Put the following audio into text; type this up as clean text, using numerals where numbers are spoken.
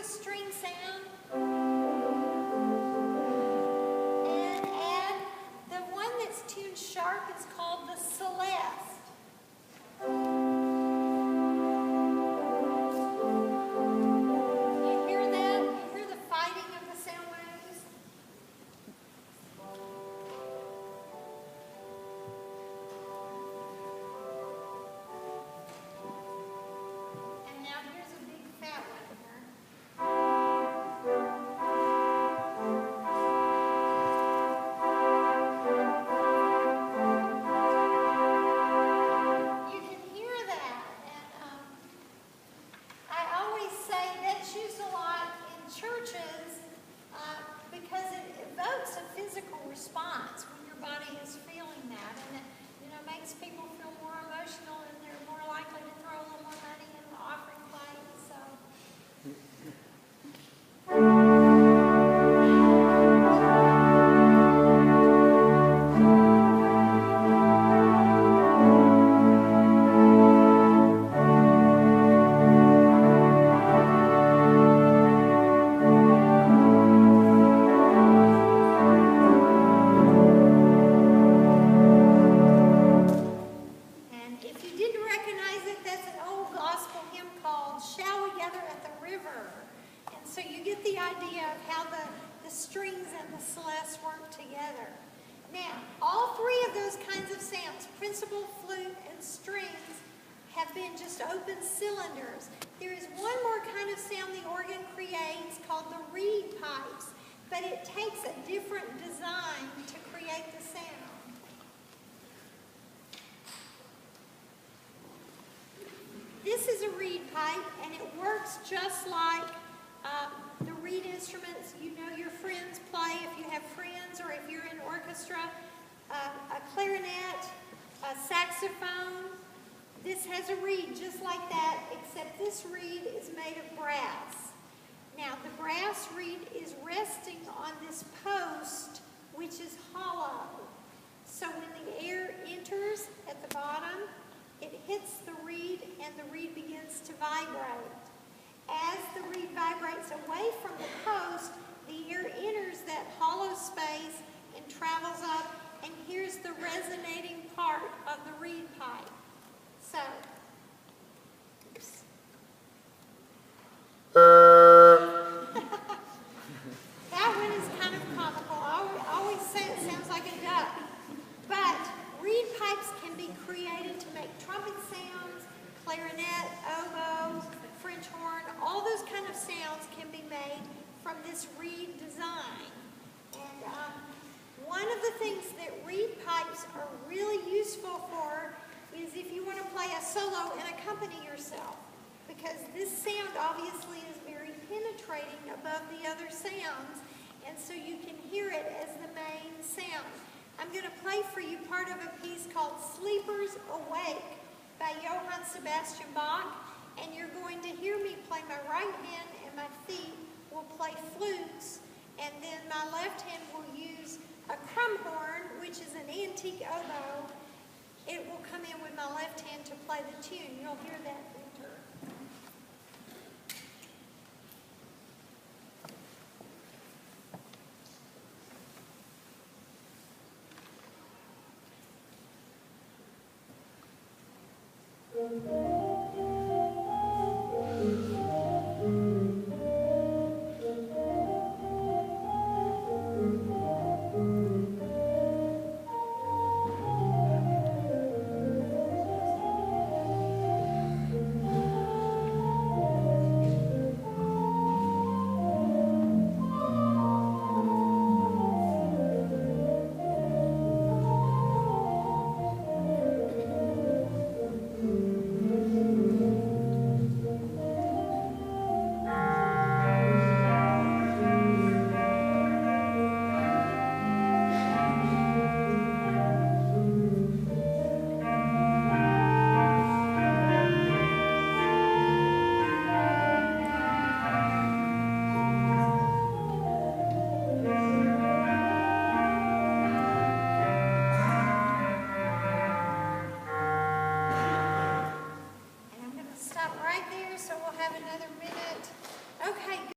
a string sound. And add the one that's tuned sharp is called the Celeste. You hear that? You hear the fighting of the sound waves? And now here's a big fat one here. You can hear that, and I always say that's used a lot in churches because it evokes a physical response when your body is feeling that, and it makes people feel more emotional, and they're more likely to throw a little more money in the offering plate. So. And if you didn't recognize it, that's an old gospel hymn called Shall We Gather at the River? And so you get the idea of how the strings and the celeste work together. Now, all three of those kinds of sounds, principal, flute, and strings, have been just open cylinders. There is one more kind of sound the organ creates called the reed pipes, but it takes a different design to create the sound. This is a reed pipe, and it works just like the reed instruments your friends play if you have friends or if you're in orchestra. A clarinet, a saxophone. This has a reed just like that, except this reed is made of brass. Now, the brass reed is resting on this post, which is hollow. So when the air enters at the bottom, it hits the reed and the reed begins to vibrate. As the reed vibrates away from the post, the air enters that hollow space and travels up, and here's the resonating part of the reed pipe. So, oops. That one is kind of comical. I always say it sounds like a duck. But reed pipes can be created to make trumpet sounds, clarinet, oboe, French horn, all those kind of sounds can be made from this reed design. And one of the things that reed pipes are really useful for is if you want to play a solo and accompany yourself, because this sound obviously is very penetrating above the other sounds, and so you can hear it as the main sound. I'm going to play for you part of a piece called Sleepers Awake by Johann Sebastian Bach, and you're going to hear me play my right hand, and my feet will play flutes, and then my left hand will use a crumhorn, which is an antique oboe. It will come in with my left hand to play the tune. You'll hear that enter.